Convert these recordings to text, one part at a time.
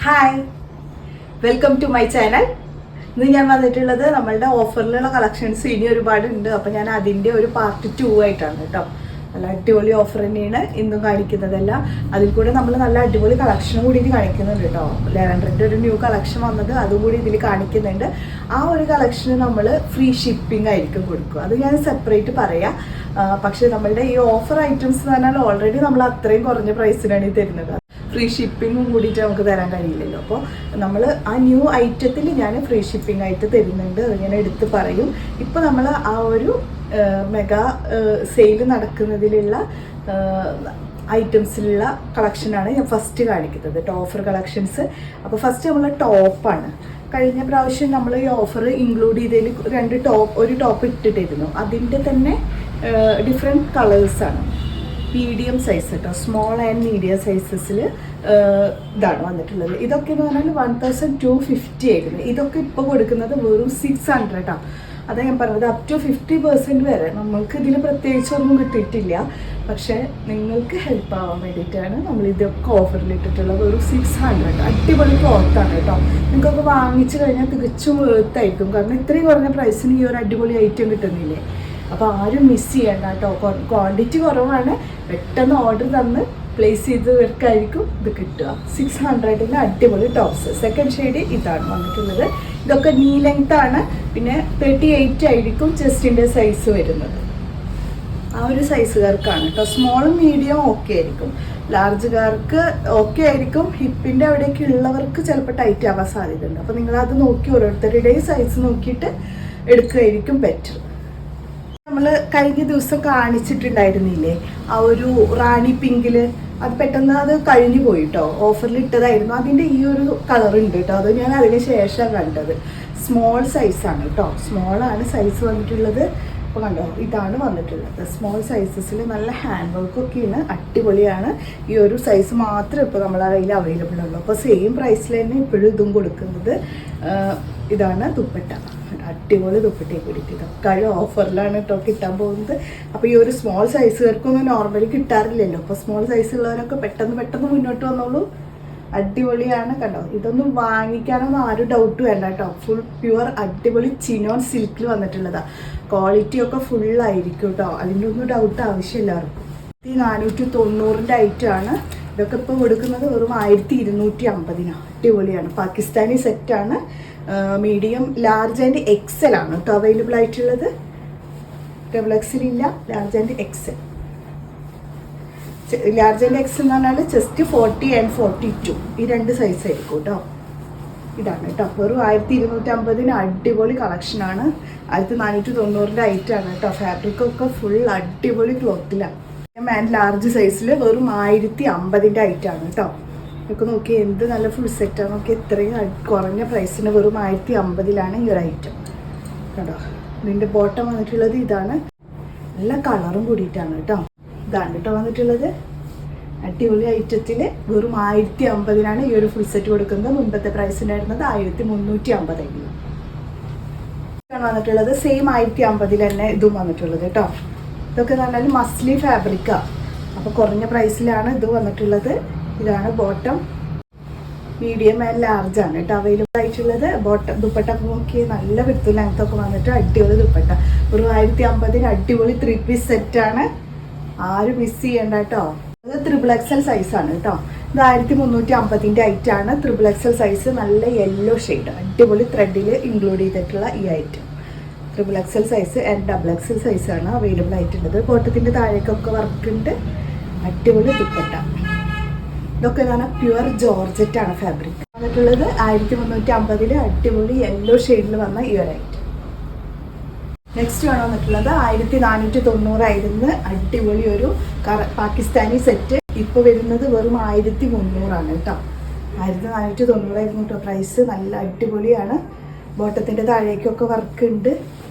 Hi, welcome to my channel. ഇന്ന് ഞാൻ വന്നിട്ടുള്ളത് നമ്മളുടെ ഓഫറിലുള്ള കളക്ഷൻസ് ഇനി ഒരുപാടുണ്ട്. അപ്പോൾ ഞാൻ അതിൻ്റെ ഒരു പാർട്ട് 2 ആയിട്ടാണ് കേട്ടോ. നല്ല അടിപൊളി ഓഫർ തന്നെയാണ് ഇന്നും കാണിക്കുന്നതല്ല. അതിൽ കൂടെ നമ്മൾ നല്ല അടിപൊളി കളക്ഷനും കൂടി ഇത് കാണിക്കുന്നുണ്ട് കേട്ടോ. ലെവൻഡറിൻ്റെ ഒരു ന്യൂ കളക്ഷൻ വന്നത് അതും കൂടി ഇതിൽ കാണിക്കുന്നുണ്ട്. ആ ഒരു കളക്ഷന് നമ്മൾ ഫ്രീ ഷിപ്പിംഗ് ആയിരിക്കും കൊടുക്കുക. അത് ഞാൻ സെപ്പറേറ്റ് പറയാം. പക്ഷേ നമ്മളുടെ ഈ ഓഫർ ഐറ്റംസ് എന്ന് പറഞ്ഞാൽ ഓൾറെഡി നമ്മൾ അത്രയും കുറഞ്ഞ പ്രൈസിനാണ് ഈ തരുന്നത്. ഫ്രീ ഷിപ്പിങ്ങും കൂടിയിട്ട് നമുക്ക് തരാൻ കഴിയില്ലല്ലോ. അപ്പോൾ നമ്മൾ ആ ന്യൂ ഐറ്റത്തിൽ ഞാൻ ഫ്രീ ഷിപ്പിംഗ് ആയിട്ട് തരുന്നുണ്ട്. അത് ഞാൻ എടുത്ത് പറയും. ഇപ്പോൾ നമ്മൾ ആ ഒരു മെഗാ സെയിൽ നടക്കുന്നതിലുള്ള ഐറ്റംസിലുള്ള കളക്ഷനാണ് ഞാൻ ഫസ്റ്റ് കാണിക്കുന്നത് കേട്ടോ, ഓഫർ കളക്ഷൻസ്. അപ്പോൾ ഫസ്റ്റ് നമ്മൾ ടോപ്പാണ്. കഴിഞ്ഞ പ്രാവശ്യം നമ്മൾ ഈ ഓഫർ ഇൻക്ലൂഡ് ചെയ്തതിൽ ഒരു ടോപ്പ് ഇട്ടിട്ടിരുന്നു. അതിൻ്റെ തന്നെ ഡിഫറെൻറ്റ് കളേഴ്സാണ്. മീഡിയം സൈസ് കേട്ടോ, സ്മോൾ ആൻഡ് മീഡിയം സൈസസിൽ ഇതാണ് വന്നിട്ടുള്ളത്. ഇതൊക്കെ എന്ന് പറഞ്ഞാൽ 1250 ആയിരുന്നു. ഇതൊക്കെ ഇപ്പോൾ കൊടുക്കുന്നത് വെറും 600 കേട്ടോ. അതാ ഞാൻ പറഞ്ഞത്, അപ് ടു 50% വരെ നമ്മൾക്ക് ഇതിൽ പ്രത്യേകിച്ചൊന്നും കിട്ടിയിട്ടില്ല. പക്ഷേ നിങ്ങൾക്ക് ഹെൽപ്പ് ആവാൻ വേണ്ടിയിട്ടാണ് നമ്മൾ ഇതൊക്കെ ഓഫറിലിട്ടിട്ടുള്ളത്. ഒരു 600 അടിപൊളി ക്ലോത്താണ് കേട്ടോ. നിങ്ങൾക്കൊക്കെ വാങ്ങിച്ചു കഴിഞ്ഞാൽ തികച്ചും വേർത്തായിരിക്കും. കാരണം ഇത്രയും കുറഞ്ഞ പ്രൈസിന് ഈ ഒരു അടിപൊളി ഐറ്റം കിട്ടുന്നില്ലേ. അപ്പോൾ ആരും മിസ് ചെയ്യണ്ട കേട്ടോ. ക്വാണ്ടിറ്റി കുറവാണ്. പെട്ടെന്ന് ഓർഡർ തന്ന് പ്ലേസ് ചെയ്തവർക്കായിരിക്കും ഇത് കിട്ടുക. 600 അടിപൊളി ടോപ്സ്. സെക്കൻഡ് ഷെയ്ഡ് ഇതാണ് വന്നിട്ടുള്ളത്. ഇതൊക്കെ നീ ലെങ്ത് ആണ്. പിന്നെ 38 ആയിരിക്കും ചെസ്റ്റിൻ്റെ സൈസ് വരുന്നത്. ആ ഒരു സൈസുകാർക്കാണ് കേട്ടോ. സ്മോളും മീഡിയം ഓക്കെ ആയിരിക്കും. ലാർജുകാർക്ക് ഓക്കെ ആയിരിക്കും. ഹിപ്പിൻ്റെ അവിടേക്ക് ഉള്ളവർക്ക് ചിലപ്പോൾ ടൈറ്റ് ആവാൻ സാധ്യതയുണ്ട്. അപ്പോൾ നിങ്ങളത് നോക്കി ഓരോരുത്തരുടെയും സൈസ് നോക്കിയിട്ട് എടുക്കുകയായിരിക്കും ബെറ്റർ. നമ്മൾ കഴിഞ്ഞ ദിവസം കാണിച്ചിട്ടുണ്ടായിരുന്നില്ലേ ആ ഒരു റാണി പിങ്കിൽ, അത് പെട്ടെന്ന് അത് കഴിഞ്ഞു പോയി കേട്ടോ. ഓഫറിൽ ഇട്ടതായിരുന്നു. അതിൻ്റെ ഈ ഒരു കളർ ഉണ്ട് കേട്ടോ. അത് ഞാൻ അതിന് ശേഷം കണ്ടത്. സ്മോൾ സൈസാണ് കേട്ടോ. സ്മോളാണ് സൈസ് വന്നിട്ടുള്ളത്. അപ്പോൾ കണ്ടോ, ഇതാണ് വന്നിട്ടുള്ളത്. സ്മോൾ സൈസസിൽ നല്ല ഹാൻഡ് വർക്കൊക്കെയാണ്. അടിപൊളിയാണ്. ഈ ഒരു സൈസ് മാത്രമേ ഇപ്പോൾ നമ്മളെ കയ്യിൽ അവൈലബിൾ ഉള്ളൂ. അപ്പോൾ സെയിം പ്രൈസിൽ തന്നെ ഇപ്പോഴും ഇതും കൊടുക്കുന്നത്. ഇതാണ് ദുപ്പട്ട. അടിപൊളി ദുപ്പട്ടയെ കൂടിയിട്ട് ഇതൊക്കെ ഓഫറിലാണ് കേട്ടോ കിട്ടാൻ പോകുന്നത്. അപ്പോൾ ഈ ഒരു സ്മോൾ സൈസുകാർക്കൊന്നും നോർമലി കിട്ടാറില്ലല്ലോ. അപ്പോൾ സ്മോൾ സൈസ് ഉള്ളവരൊക്കെ പെട്ടെന്ന് മുന്നോട്ട് വന്നോളൂ. അടിപൊളിയാണ് കണ്ടോ. ഇതൊന്നും വാങ്ങിക്കാനൊന്നും ആരും ഡൗട്ട് വേണ്ട കേട്ടോ. ഫുൾ പ്യുവർ അടിപൊളി ചിനോൺ സിൽക്കിൽ വന്നിട്ടുള്ളതാണ്. ക്വാളിറ്റി ഒക്കെ ഫുള്ളായിരിക്കും കേട്ടോ. അതിൻ്റെ ഒന്നും ഡൗട്ട് ആവശ്യമില്ല ആർക്കും. 490 ഐറ്റമാണ്. ഇതൊക്കെ ഇപ്പോൾ കൊടുക്കുന്നത് വെറും 1250. അടിപൊളിയാണ്. പാകിസ്ഥാനി സെറ്റാണ്. മീഡിയം, ലാർജ് ആൻഡ് എക്സൽ ആണ് കേട്ടോ അവൈലബിൾ ആയിട്ടുള്ളത്. ഡബിൾ എക്സൽ ഇല്ല, large and Excel. Large and Excel എന്ന് പറഞ്ഞാൽ ചെസ്റ്റ് 40 ആൻഡ് 42 ഈ രണ്ട് സൈസ് ആയിരിക്കും കേട്ടോ. ഇതാണ് കേട്ടോ. വെറും 1250 അടിപൊളി കളക്ഷനാണ്. 1490 ഐറ്റമാണ് കേട്ടോ. ഫാബ്രിക്കൊക്കെ ഫുൾ അടിപൊളി ക്ലോത്തിലാണ്. ആൻഡ് ലാർജ് സൈസിൽ വെറും 1050 ഐറ്റമാണ് കേട്ടോ. ഇതൊക്കെ നോക്കി എന്ത് നല്ല ഫുൾ സെറ്റാണ് നോക്കി. എത്രയും കുറഞ്ഞ പ്രൈസിന് വെറും 1050 ഈ ഒരു ഐറ്റം കേട്ടോ. ഇതിൻ്റെ ബോട്ടം വന്നിട്ടുള്ളത് ഇതാണ്. നല്ല കളറും കൂടിയിട്ടാണ് കേട്ടോ. ഇതാണ് കേട്ടോ വന്നിട്ടുള്ളത്. അടിപൊളി ഐറ്റത്തിൽ വെറും 1050 ഈ ഒരു ഫുൾ സെറ്റ് കൊടുക്കുന്നത്. മുൻപത്തെ പ്രൈസ് ഉണ്ടായിരുന്നത് 1350 വന്നിട്ടുള്ളത്. സെയിം 1050 തന്നെ ഇതും വന്നിട്ടുള്ളത് കേട്ടോ. ഇതൊക്കെ എന്ന് പറഞ്ഞാൽ മസ്ലി ഫാബ്രിക്കാണ്. അപ്പോൾ കുറഞ്ഞ പ്രൈസിലാണ് ഇത് വന്നിട്ടുള്ളത്. ഇതാണ് ബോട്ടം. മീഡിയം ആൻഡ് ലാർജ് ആണ് കേട്ടോ അവൈലബിൾ ആയിട്ടുള്ളത്. ബോട്ടം ദുപ്പട്ട നോക്കി നല്ല വിത്ത് ലെങ്ത്തൊക്കെ വന്നിട്ട് അടിപൊളി ദുപ്പട്ട. ഒരു 1050 അടിപൊളി 3 പീസ് സെറ്റാണ്. ആരും മിസ് ചെയ്യണ്ട കേട്ടോ. അത് XXL സൈസാണ് കേട്ടോ. ഇത് 1350 ഐറ്റമാണ്. XXL size. നല്ല യെല്ലോ ഷെയ്ഡ് അടിപൊളി ത്രെഡിൽ ഇൻക്ലൂഡ് ചെയ്തിട്ടുള്ള ഈ item. XXL size and XXL സൈസാണ് അവൈലബിൾ ആയിട്ടുള്ളത്. ബോട്ടത്തിൻ്റെ താഴേക്കൊക്കെ വർക്കുണ്ട്. അടിപൊളി ദുപ്പട്ട. ഇതൊക്കെ എന്ന് പ്യുവർ ജോർജറ്റാണ് ഫാബ്രിക് വന്നിട്ടുള്ളത്. 1350 അടിപൊളി യെല്ലോ ഷെയ്ഡിൽ വന്ന ഈ ഒരു ഐറ്റം. നെക്സ്റ്റ് ആണ് വന്നിട്ടുള്ളത് 1490 ആയിരുന്നു. അടിപൊളി ഒരു പാകിസ്ഥാനി സെറ്റ്. ഇപ്പോൾ വരുന്നത് വെറും 1300 കേട്ടോ. 1490 ആയിരുന്നു കേട്ടോ പ്രൈസ്. നല്ല അടിപൊളിയാണ്. ബോട്ടത്തിൻ്റെ താഴേക്കൊക്കെ വർക്ക് ഉണ്ട്.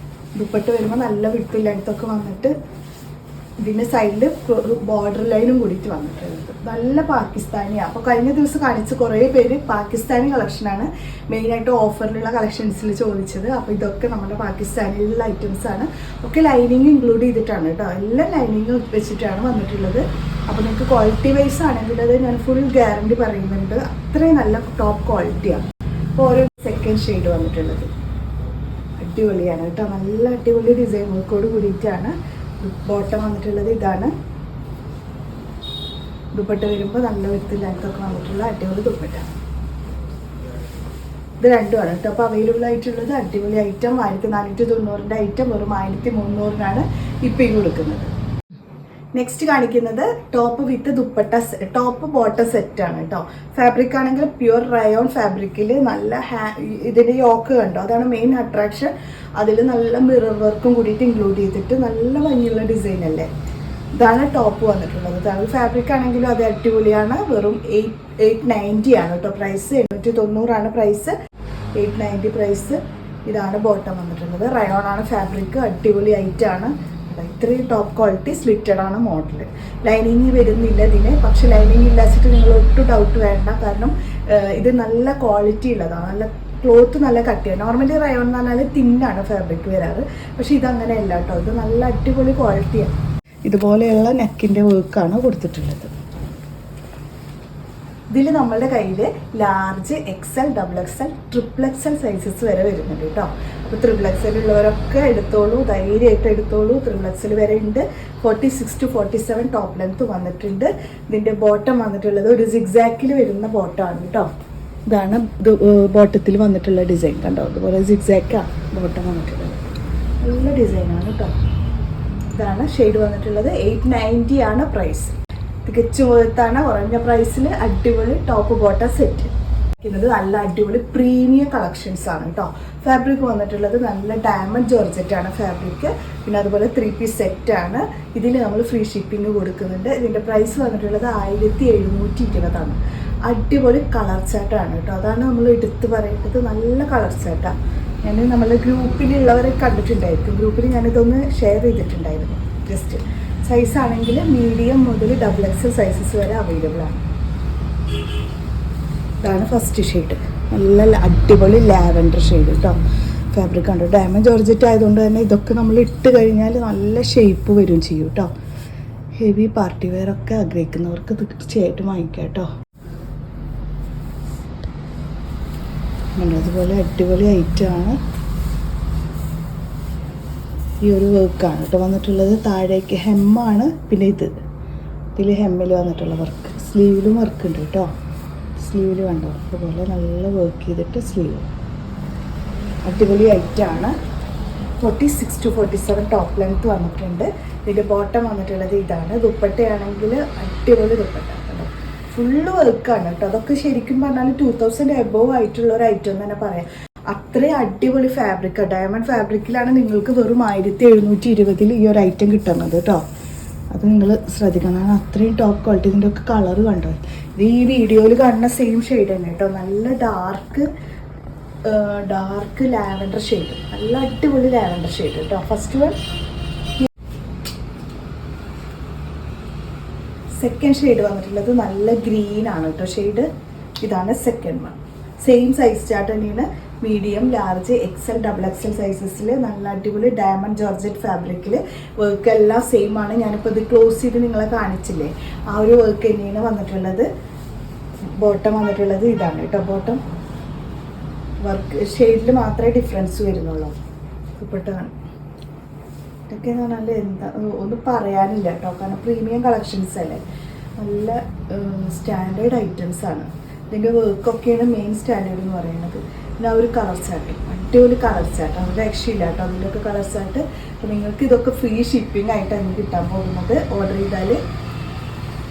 ദുപ്പട്ട വരുമ്പോൾ നല്ല വിട്ട് ലെങ്ത്തൊക്കെ വന്നിട്ട് ഇതിൻ്റെ സൈഡിൽ ബോർഡർ ലൈനും കൂടിയിട്ട് വന്നിട്ടുള്ളത്. നല്ല പാകിസ്ഥാനിയാണ്. അപ്പോൾ കഴിഞ്ഞ ദിവസം കാണിച്ച കുറേ പേര് പാകിസ്ഥാനി കളക്ഷനാണ് മെയിനായിട്ട് ഓഫറിലുള്ള കളക്ഷൻസിൽ ചോദിച്ചത്. അപ്പോൾ ഇതൊക്കെ നമ്മുടെ പാകിസ്ഥാനിലുള്ള ഐറ്റംസാണ്. ഒക്കെ ലൈനിങ് ഇൻക്ലൂഡ് ചെയ്തിട്ടാണ് കേട്ടോ. എല്ലാം ലൈനിങ് വെച്ചിട്ടാണ് വന്നിട്ടുള്ളത്. അപ്പോൾ നിങ്ങൾക്ക് ക്വാളിറ്റി വൈസ് ആണെങ്കിൽ അത് ഞാൻ ഫുൾ ഗ്യാരണ്ടി പറയുന്നുണ്ട്, അത്രയും നല്ല ടോപ്പ് ക്വാളിറ്റിയാണ്. അപ്പോൾ ഓരോ സെക്കൻഡ് ഷെയ്ഡ് വന്നിട്ടുള്ളത് അടിപൊളിയാണ് കേട്ടോ, നല്ല അടിപൊളി ഡിസൈൻ വർക്കോട് കൂടിയിട്ടാണ്. ബോട്ടം വന്നിട്ടുള്ളത് ഇതാണ്. ദുപ്പട്ട വരുമ്പോൾ നല്ല വിത്ത് ലെങ്ത്തൊക്കെ വന്നിട്ടുള്ള അടിപൊളി ദുപ്പട്ട. ഇത് രണ്ടുമാണ് കേട്ടോ. അപ്പോൾ അവൈലബിൾ ആയിട്ടുള്ളത് അടിപൊളി ഐറ്റം 1490 ഐറ്റം വെറും 1300 ഇപ്പം ഈ കൊടുക്കുന്നത്. നെക്സ്റ്റ് കാണിക്കുന്നത് ടോപ്പ് വിത്ത് ദുപ്പട്ട, ടോപ്പ് ബോട്ടം സെറ്റാണ് കേട്ടോ. ഫാബ്രിക് ആണെങ്കിൽ പ്യുവർ റയോൺ ഫാബ്രിക്കിൽ നല്ല ഇതിൻ്റെ യോക്ക് കണ്ടോ, അതാണ് മെയിൻ അട്രാക്ഷൻ. അതിൽ നല്ല മിറർ വർക്കും കൂടിയിട്ട് ഇൻക്ലൂഡ് ചെയ്തിട്ട് നല്ല ഭംഗിയുള്ള ഡിസൈൻ അല്ലേ. ഇതാണ് ടോപ്പ് വന്നിട്ടുള്ളത്. അതായത് ഫാബ്രിക് ആണെങ്കിലും അത് അടിപൊളിയാണ്. വെറും 890 ആണ് കേട്ടോ പ്രൈസ്. 890 price, 890 price. ഇതാണ് ബോട്ടം വന്നിട്ടുള്ളത്. റയോൺ ആണ് ഫാബ്രിക്, അടിപൊളി ഐറ്റാണ്. ഇത്രയും ടോപ്പ് ക്വാളിറ്റി സ്ലിറ്റഡ് ആണ് മോഡൽ. ലൈനിങ് വരുന്നില്ല ഇതിന്, പക്ഷെ ലൈനിങ് ഇല്ലാച്ചിട്ട് നിങ്ങൾ ഒട്ടും ഡൗട്ട് വേണ്ട. കാരണം ഇത് നല്ല ക്വാളിറ്റി ഉള്ളതാണ്, നല്ല ക്ലോത്ത് നല്ല കട്ടിയാണ്. നോർമലി റയോൺ എന്ന് പറഞ്ഞാൽ തിന്നാണ് ഫാബ്രിക് വരാറ്, പക്ഷെ ഇതങ്ങനെയല്ല കേട്ടോ. ഇത് നല്ല അടിപൊളി ക്വാളിറ്റിയാണ്. ഇതുപോലെയുള്ള നെക്കിൻ്റെ വർക്കാണ് കൊടുത്തിട്ടുള്ളത്. ഇതിൽ നമ്മളുടെ കയ്യിൽ large, XL, XXL, XXL sizes വരെ വരുന്നുണ്ട് കേട്ടോ. അപ്പോൾ XXL ഉള്ളവരൊക്കെ എടുത്തോളൂ, ധൈര്യമായിട്ട് എടുത്തോളൂ. XXL വരെ ഉണ്ട്. 46 to 47 ടോപ്പ് ലെങ്ത് വന്നിട്ടുണ്ട്. ഇതിൻ്റെ ബോട്ടം വന്നിട്ടുള്ളത് ഒരു സിഗ്സാക്കിൽ വരുന്ന ബോട്ടമാണ് കേട്ടോ. ഇതാണ് ബോട്ടത്തിൽ വന്നിട്ടുള്ള ഡിസൈൻ കണ്ടോ. അതുപോലെ സിഗ്സാക്കാണ് ബോട്ടം വന്നിട്ടുള്ളത്. നല്ല ഡിസൈനാണ് കേട്ടോ. ഇതാണ് ഷെയ്ഡ് വന്നിട്ടുള്ളത്. 890 ആണ് പ്രൈസ്. തികച്ചും വേർത്താണ്, കുറഞ്ഞ പ്രൈസിൽ അടിപൊളി ടോപ്പ് ബോട്ടം സെറ്റ്. നല്ല അടിപൊളി പ്രീമിയം കളക്ഷൻസ് ആണ് കേട്ടോ. ഫാബ്രിക് വന്നിട്ടുള്ളത് നല്ല ഡയമണ്ട് ജോർജറ്റാണ് ഫാബ്രിക്. പിന്നെ അതുപോലെ 3 പീസ് സെറ്റാണ്. ഇതിൽ നമ്മൾ ഫ്രീ ഷിപ്പിംഗ് കൊടുക്കുന്നുണ്ട്. ഇതിൻ്റെ പ്രൈസ് വന്നിട്ടുള്ളത് 1720 അടിപൊളി കളർ ചാർട്ടാണ് കേട്ടോ. അതാണ് നമ്മൾ എടുത്ത് പറയുന്നത്, നല്ല കളർ ചാർട്ടാണ്. ഞാൻ നമ്മളെ ഗ്രൂപ്പിലുള്ളവരെ കണ്ടിട്ടുണ്ടായിരിക്കും. ഗ്രൂപ്പിൽ ഞാനിതൊന്ന് ഷെയർ ചെയ്തിട്ടുണ്ടായിരുന്നു. ജസ്റ്റ് സൈസ് ആണെങ്കിൽ മീഡിയം മുതൽ XXL സൈസസ് വരെ അവൈലബിൾ ആണ്. ഇതാണ് ഫസ്റ്റ് ഷെയ്ഡ്, നല്ല അടിപൊളി ലാവൻഡർ ഷെയ്ഡ് കേട്ടോ. ഫാബ്രിക് കണ്ടോ, ഡയമണ്ട് ജോർജറ്റ് ആയതുകൊണ്ട് തന്നെ ഇതൊക്കെ നമ്മൾ ഇട്ട് കഴിഞ്ഞാൽ നല്ല ഷേപ്പ് വരും ചെയ്യും കേട്ടോ. ഹെവി പാർട്ടി വെയർ ഒക്കെ ആഗ്രഹിക്കുന്നവർക്ക് തീർച്ചയായിട്ടും വാങ്ങിക്കാം കേട്ടോ. അതുപോലെ അടിപൊളി ഐറ്റമാണ്. ഈ ഒരു വർക്കാണ് കേട്ടോ വന്നിട്ടുള്ളത്. താഴേക്ക് ഹെമ്മാണ്. പിന്നെ ഇതിൽ ഹെമ്മിൽ വന്നിട്ടുള്ള വർക്ക്, സ്ലീവിലും വർക്ക് ഉണ്ട് കേട്ടോ. സ്ലീവിൽ കണ്ടോ, അതുപോലെ നല്ല വർക്ക് ചെയ്തിട്ട് സ്ലീവ്. അടിപൊളി ഐറ്റമാണ്. 46 to 47 ടോപ്പ് ലെങ്ത് വന്നിട്ടുണ്ട്. ഇതിൻ്റെ ബോട്ടം വന്നിട്ടുള്ളത് ഇതാണ്. ദുപ്പട്ടയാണെങ്കിൽ അടിപൊളി ദുപ്പട്ട കേട്ടോ, ഫുള്ള് വർക്കാണ് കേട്ടോ. അതൊക്കെ ശരിക്കും പറഞ്ഞാൽ 2000 എബോവ് ആയിട്ടുള്ള ഒരു ഐറ്റം എന്ന് തന്നെ പറയാം. അത്രയും അടിപൊളി ഫാബ്രിക്, ഡയമണ്ട് ഫാബ്രിക്കിലാണ് നിങ്ങൾക്ക് വെറും 1720 ഈ ഒരു ഐറ്റം കിട്ടുന്നത് കേട്ടോ. അത് നിങ്ങൾ ശ്രദ്ധിക്കണം, അത്രയും ടോപ്പ് ക്വാളിറ്റി. ഇതിൻ്റെ ഒക്കെ കളർ കണ്ടോ, ഇത് ഈ വീഡിയോയിൽ കാണുന്ന സെയിം ഷെയ്ഡ് തന്നെ കേട്ടോ. നല്ല ഡാർക്ക് ലാവൻഡർ ഷെയ്ഡ്, നല്ല അടിപൊളി ലാവൻഡർ ഷെയ്ഡ് കേട്ടോ. First one. സെക്കൻഡ് ഷെയ്ഡ് വന്നിട്ടുള്ളത് നല്ല ഗ്രീൻ ആണ് കേട്ടോ ഷെയ്ഡ്. ഇതാണ് second one. Same size chart തന്നെയാണ്. മീഡിയം, ലാർജ്, XL, XXL സൈസസിൽ നല്ല അടിപൊളി ഡയമണ്ട് ജോർജറ്റ് ഫാബ്രിക്കിൽ വർക്ക് എല്ലാം സെയിം ആണ്. ഞാനിപ്പോൾ ഇത് ക്ലോസ് ചെയ്ത് നിങ്ങളെ കാണിച്ചില്ലേ, ആ ഒരു വർക്ക് തന്നെയാണ് വന്നിട്ടുള്ളത്. ബോട്ടം വന്നിട്ടുള്ളത് ഇതാണ് കേട്ടോ. ബോട്ടം വർക്ക് ഷെയ്ഡിൽ മാത്രമേ ഡിഫറൻസ് വരുന്നുള്ളൂ. ദുപ്പട്ടയാണ് ഇതൊക്കെ എന്ന് പറഞ്ഞാൽ എന്താ ഒന്നും പറയാനില്ല കേട്ടോ. കാരണം പ്രീമിയം കളക്ഷൻസ് അല്ലേ, നല്ല സ്റ്റാൻഡേർഡ് ഐറ്റംസ് ആണ്. ഇതിൻ്റെ വർക്കൊക്കെയാണ് മെയിൻ സ്റ്റാൻഡേർഡ് എന്ന് പറയുന്നത്. പിന്നെ ആ ഒരു കളർ ചാർട്ട്, അടിപൊളി കളർ ചാർട്ട്, അത് രക്ഷയില്ല കേട്ടോ. അതിൻ്റെയൊക്കെ കളർ ചാർട്ട്. അപ്പോൾ നിങ്ങൾക്ക് ഇതൊക്കെ ഫ്രീ ഷിപ്പിംഗ് ആയിട്ടാണ് കിട്ടാൻ പോകുന്നത്. ഓർഡർ ചെയ്താൽ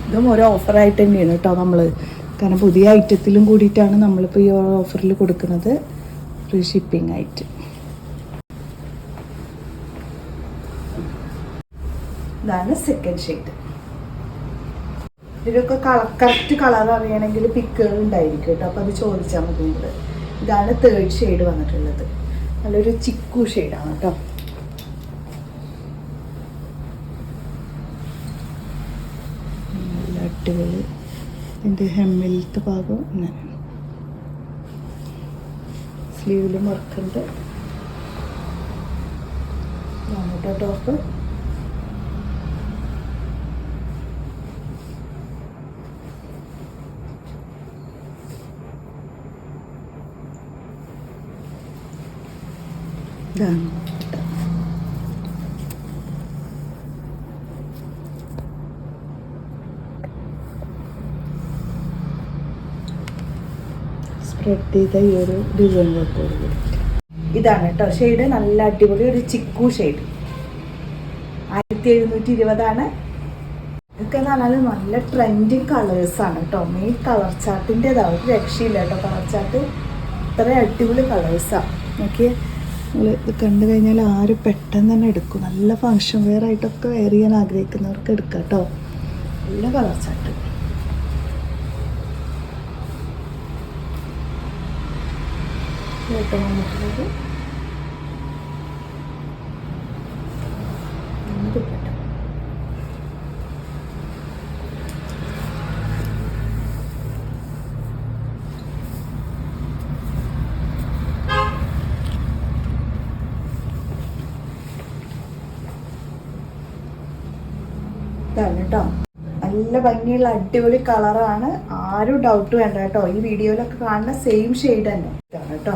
ഇതും ഒരു ഓഫറായിട്ട് തന്നെയാണ് കേട്ടോ നമ്മൾ. കാരണം പുതിയ ഐറ്റത്തിലും കൂടിയിട്ടാണ് നമ്മളിപ്പോൾ ഈ ഓഫറിൽ കൊടുക്കുന്നത്, ഫ്രീ ഷിപ്പിംഗ് ആയിട്ട്. ഇതാണ് സെക്കൻഡ് ഷെയ്ഡ്. ഇതിലൊക്കെ കറക്റ്റ് കളർ അറിയണമെങ്കിൽ പിക്കുകൾ ഉണ്ടായിരിക്കും കേട്ടോ. അപ്പോൾ അത് ചോദിച്ചാൽ മതി നിങ്ങൾ. ഇതാണ് തേർഡ് ഷെയ്ഡ് വന്നിട്ടുള്ളത്. നല്ലൊരു ചിക്കു ഷെയ്ഡാണ് കേട്ടോ. നല്ല അടിപൊളി. ഇതിൻ്റെ ഹെമ്മിലത്തെ ഭാഗം ഇങ്ങനെ, സ്ലീവിലും വർക്കുണ്ട്. ഇതാണ് കേട്ടോ ടോപ്പ്. ഇതാണ് സ്പ്രെഡ് ചെയ്ത ഈ ഒരു ഡിസൈൻ വർക്കോട് കൂടി. ഇതാണ് കേട്ടോ ഷെയ്ഡ്. നല്ല അടിപൊളി ഒരു ചിക്കു ഷെയ്ഡ്. 1720 ഇതൊക്കെ എന്ന് പറഞ്ഞാൽ നല്ല ട്രെൻഡിങ് കളേഴ്സാണ് കേട്ടോ. മെയിൻ കളർ ചാർട്ടിൻ്റെതാണ്, ഒരു രക്ഷയില്ല കേട്ടോ. കളർ ചാർട്ട് ഇത്ര അടിപൊളി കളേഴ്സാണ്. നോക്കിയേ, നിങ്ങൾ ഇത് കണ്ടു കഴിഞ്ഞാൽ ആരും പെട്ടെന്ന് തന്നെ എടുക്കും. നല്ല ഫങ്ഷൻ വെയർ ആയിട്ടൊക്കെ വെയർ ചെയ്യാൻ ആഗ്രഹിക്കുന്നവർക്ക് എടുക്കാം കേട്ടോ. നല്ല കളർ ചാർട്ട്. കേട്ടോ വന്നിട്ടുള്ളത് ഇതാണ് കേട്ടോ. നല്ല ഭംഗിയുള്ള അടിപൊളി കളറാണ്. ആരും ഡൗട്ട് വേണ്ട കേട്ടോ. ഈ വീഡിയോയിലൊക്കെ കാണുന്ന സെയിം ഷെയ്ഡ് തന്നെ ഇതാണ് കേട്ടോ.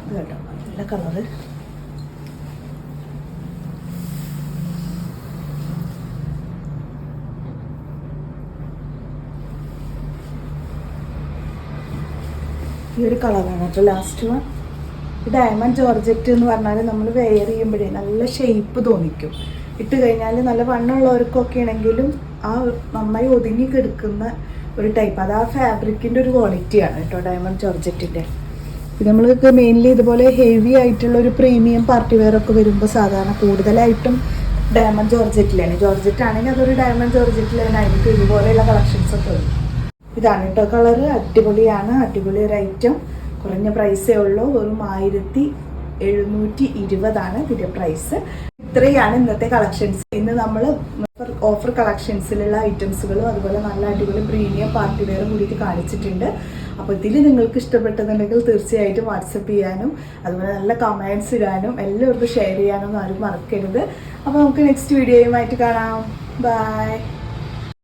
ഇത് കേട്ടോ നല്ല കളറ്. ഈ ഒരു കളറാണ് കേട്ടോ ലാസ്റ്റ് വൺ. ഡയമണ്ട് ജോർജറ്റ് എന്ന് പറഞ്ഞാൽ നമ്മൾ വെയർ ചെയ്യുമ്പോഴേ നല്ല ഷേപ്പ് തോന്നിക്കും. ഇട്ട് കഴിഞ്ഞാൽ നല്ല വണ്ണമുള്ളവർക്കൊക്കെ ആണെങ്കിലും ആ നന്നായി ഒതുങ്ങി കിടക്കുന്ന ഒരു ടൈപ്പ്. അത് ആ ഫാബ്രിക്കിൻ്റെ ഒരു ക്വാളിറ്റിയാണ് കേട്ടോ ഡയമണ്ട് ജോർജറ്റിൻ്റെ. ഇത് നമ്മൾക്ക് മെയിൻലി ഇതുപോലെ ഹെവി ആയിട്ടുള്ള ഒരു പ്രീമിയം പാർട്ടി വെയർ ഒക്കെ വരുമ്പോൾ സാധാരണ കൂടുതലായിട്ടും ഡയമണ്ട് ജോർജറ്റിലാണ്. ജോർജറ്റ് ആണെങ്കിൽ അതൊരു ഡയമണ്ട് ജോർജറ്റിലാണ് ആയിരിക്കും ഇതുപോലെയുള്ള കളക്ഷൻസൊക്കെ വരും. ഇതാണ് കേട്ടോ കളറ്. അടിപൊളിയാണ്. അടിപൊളി ഒരു ഐറ്റം. കുറഞ്ഞ പ്രൈസേ ഉള്ളൂ. വെറും 1720 ഇതിൻ്റെ പ്രൈസ്. ഇത്രയാണ് ഇന്നത്തെ കളക്ഷൻസ്. ഇന്ന് നമ്മൾ ഓഫർ കളക്ഷൻസിലുള്ള ഐറ്റംസുകളും അതുപോലെ നല്ല അടിപൊളി പ്രീമിയം പാർട്ടി വെയറും കൂടിയിട്ട് കാണിച്ചിട്ടുണ്ട്. അപ്പോൾ ഇതിൽ നിങ്ങൾക്ക് ഇഷ്ടപ്പെട്ടതുണ്ടെങ്കിൽ തീർച്ചയായിട്ടും വാട്സപ്പ് ചെയ്യാനും അതുപോലെ നല്ല കമൻറ്റ്സ് ഇടാനും എല്ലാവർക്കും ഷെയർ ചെയ്യാനൊന്നും ആരും മറക്കരുത്. അപ്പോൾ നമുക്ക് നെക്സ്റ്റ് വീഡിയോയുമായിട്ട് കാണാം. ബൈ.